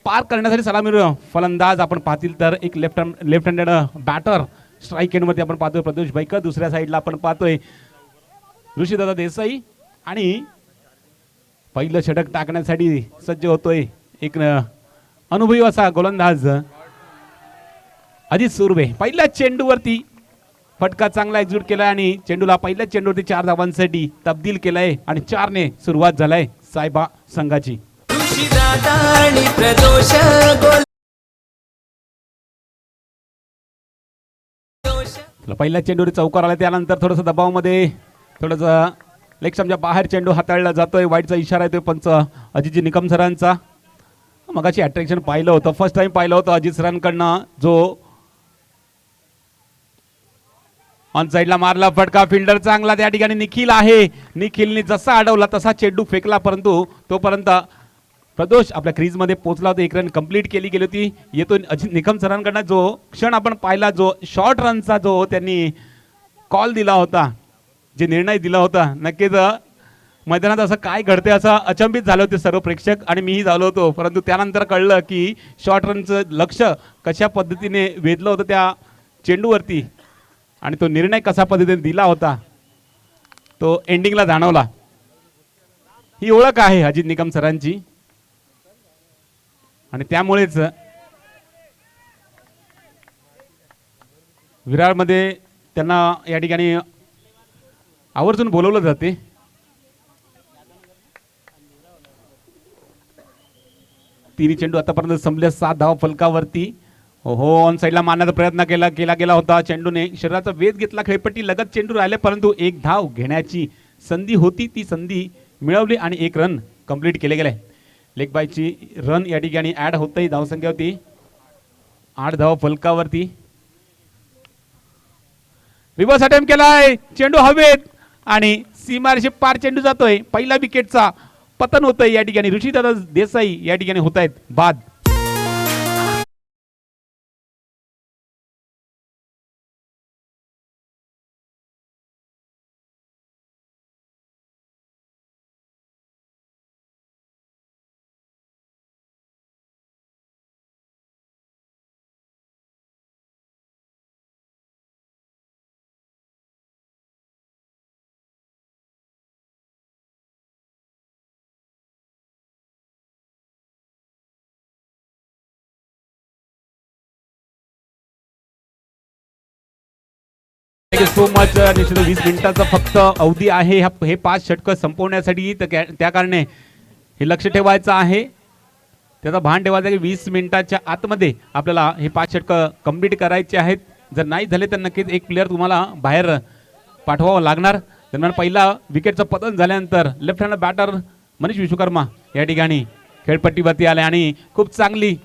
पार करण्यासाठी सलामीवीर फलंदाज आपण पाहतील तर एक लेफ्ट हँडेड बॅटर स्ट्राईक एंडवरती आपण पाहतोय प्रदोष बैकर. दुसऱ्या साईडला आपण पाहतोय ऋषीदादा देसाई आणि पहिलं षटक टाकण्यासाठी सज्ज होतोय एक अनुभवी असा गोलंदाज अजित सुर्वे. पहिल्या चेंडूवरती फटका चांगला एक्झिक्यूट केलाय आणि चेंडूला पहिल्या चेंडूवरती 4 धावांसाठी तब्दील केलाय आणि 4ने सुरुवात झालाय सायबा संघाची. ऋषीदादा आणि प्रदोष पहिल्या चेंडूवरती चौकार आला, त्यानंतर थोडंसं दबावामध्ये थोडंसं लेग स्टंपच्या बाहेर चेंडू हाताळला जातोय. वाईटचा इशारा येतोय पंच अजितजी निकम सरांचा. मगाशी अट्रॅक्शन पाहिलं होतं, फर्स्ट टाइम पाहिलं होतं अजित सरांकडनं, जो ऑन साईडला मारला फटका. फिल्डर चांगला त्या ठिकाणी निखिल आहे. निखिलने जसा अडवला तसा चेंडू फेकला, परंतु तोपर्यंत प्रदोष आपल्या क्रीजमध्ये पोहोचला होता. एक रन कंप्लीट केली गेली होती. येतो अजित निकम सरांकडनं जो क्षण आपण पाहिला, जो शॉर्ट रनचा जो त्यांनी कॉल दिला होता, जे निर्णय दिला होता, नक्कीच मैदानात असं काय घडते असं अचंबित झाले होते सर्व प्रेक्षक आणि मीही झालो होतो. परंतु त्यानंतर कळलं की शॉर्ट रनचं लक्ष कशा पद्धतीने वेधलं होतं त्या चेंडूवरती आणि तो निर्णय कशा पद्धतीने दिला होता तो एंडिंगला जाणवला. ही ओळख आहे अजित निकम सरांची आणि त्यामुळेच विरारमध्ये त्यांना या ठिकाणी आवर्जून बोलवलं जाते. तिन्ही चेंडू आतापर्यंत संपले 7 धावा फलकावरती. हो ऑन साईडला मारण्याचा प्रयत्न केला गेला होता. चेंडूने शरीराचा वेध घेतला, खेळपट्टी लगत चेंडू राहिले, परंतु एक धाव घेण्याची संधी होती, ती संधी मिळवली आणि एक रन कंप्लीट केले गेले. लेग बायची रन या ठिकाणी ऍड होते. धावसंख्या होती 8 धावा फलकावरती. रिव्हर्स अटेम्प्ट केलाय, चेंडू हवेत आणि सीमारेषे पार चेंडू जातोय. पहिला विकेटचा पतन होतंय या ठिकाणी. ऋषीदादा देसाई या ठिकाणी होत आहेत बाद. So much. निश्चित 20 मिनिटाचा फक्त अवधी आहे हे 5 षटकं संपवण्यासाठी. त्या कारणे हे लक्ष ठेवायचं आहे, त्याचा भान ठेवायचं की 20 मिनिटाच्या आतमध्ये आपल्याला हे 5 षटकं कंप्लीट करायचे आहेत. जर नाही झाले तर नक्कीच एक प्लेअर तुम्हाला बाहेर पाठवावा लागणार. दरम्यान पहिला विकेटचं पतन झाल्यानंतर left hand batter Manish Vishwakarma या ठिकाणी खेळपट्टीवरती आले आणि खूप चांगली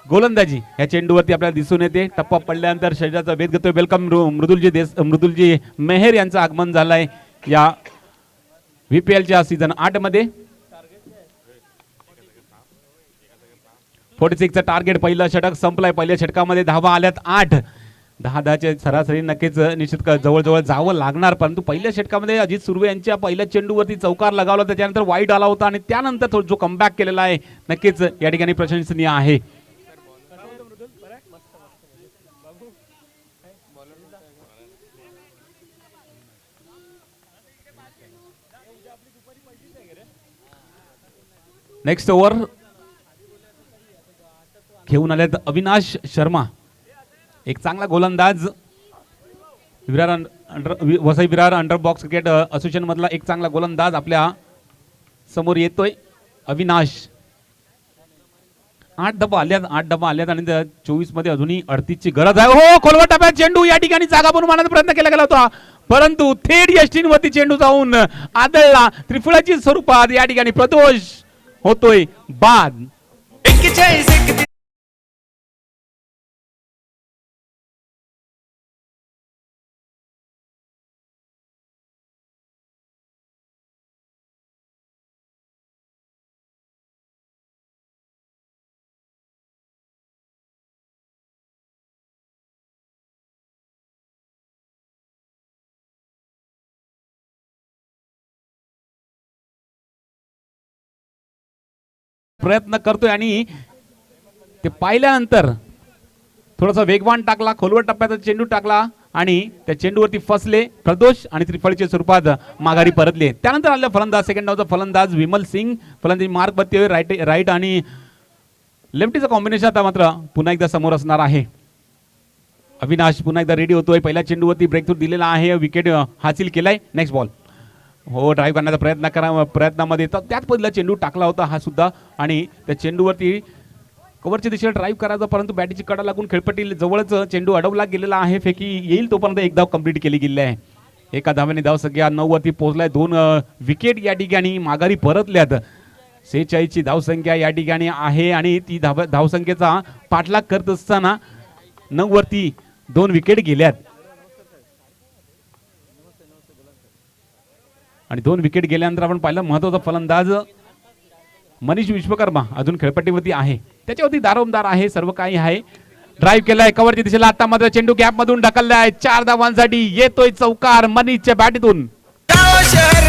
गोलंदाजी या चेंडूवरती आपल्याला दिसून येते. टप्पा पडल्यानंतर शरीराचा वेध घेतोय. वेलकम मृदुलजी मेहर यांचं आगमन झालंय या VPLच्या सीझन 8 मध्ये. 46चं टार्गेट. पहिलं षटक संपलंय. पहिल्या षटकामध्ये धावा आल्यात 8. 10-10चे सरासरी नक्कीच निश्चित जवळ जावं लागणार, परंतु पहिल्या षटकामध्ये अजित सुर्वे यांच्या पहिल्या चेंडूवरती चौकार लगावला, त्याच्यानंतर वाईट आला होता आणि त्यानंतर जो कमबॅक केलेला आहे नक्कीच या ठिकाणी प्रशंसनीय आहे. नेक्स्ट ओव्हर घेऊन आलेत अविनाश शर्मा, एक चांगला गोलंदाज. Vasai Virar under box cricket association मधला एक चांगला गोलंदाज आपल्या समोर येतोय अविनाश. 8 डबा आल्यात आणि 24 मध्ये अजूनही 38 ची गरज आहे. हो खोलवर टप्प्यात चेंडू या ठिकाणी जागा बनवून मारण्याचा प्रयत्न केला गेला होता, परंतु थेट यष्टींवरती चेंडू जाऊन आदळला. त्रिफळाची स्वरूपात या ठिकाणी प्रदोष होतोय बाद. 41 प्रयत्न करतोय आणि ते पाहिल्यानंतर थोडासा वेगवान टाकला, खोलवर टप्प्याचा चेंडू टाकला आणि त्या चेंडूवरती फसले प्रदोष आणि त्रिफळीच्या स्वरूपात माघारी परतले. त्यानंतर आलेला फलंदाज, सेकंड डावचा फलंदाज विमल सिंग, फलंदाजी मार्क वरती राईट आणि लेफ्टीचं कॉम्बिनेशन आता मात्र पुन्हा एकदा समोर असणार आहे. अविनाश पुन्हा एकदा रेडी होतोय. पहिल्या चेंडूवरती ब्रेकथ्रू दिलेला आहे, विकेट हासिल केलाय. Next ball. हो ड्राईव्ह करण्याचा प्रयत्नामध्ये त्याच पद्धतीला चेंडू टाकला होता हा सुद्धा आणि त्या चेंडूवरती कव्हरच्या दिशेला ड्राईव्ह करायचा, परंतु बॅटीची कडा लागून खेळपट्टी जवळच चेंडू अडवला गेलेला आहे. फेकी येईल तोपर्यंत एक धाव कंप्लीट केली गेली आहे. एका धावेने धावसंख्या 9 वरती पोहोचलाय. 2 विकेट या ठिकाणी माघारी परतल्यात. 46 ची धावसंख्या या ठिकाणी आहे आणि ती धावसंख्येचा पाठलाग करत असताना 9 वरती 2 विकेट गेल्यात आणि 2 विकेट गेल्यानंतर आपण पाहिलं महत्वाचा फलंदाज मनीष विश्वकर्मा अजून खेळपट्टीवरती आहे. त्याच्यावरती दारोमदार आहे, सर्व काही आहे. ड्राईव्ह केलाय कव्हरच्या दिशेला, आता मात्र चेंडू गॅप मधून ढकललाय. 4 धावांसाठी येतोय चौकार मनीषच्या बॅटीतून. गाव शहर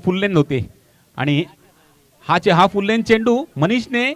फुल लेन होते आणि हा फुल लेन चेंडू मनीषने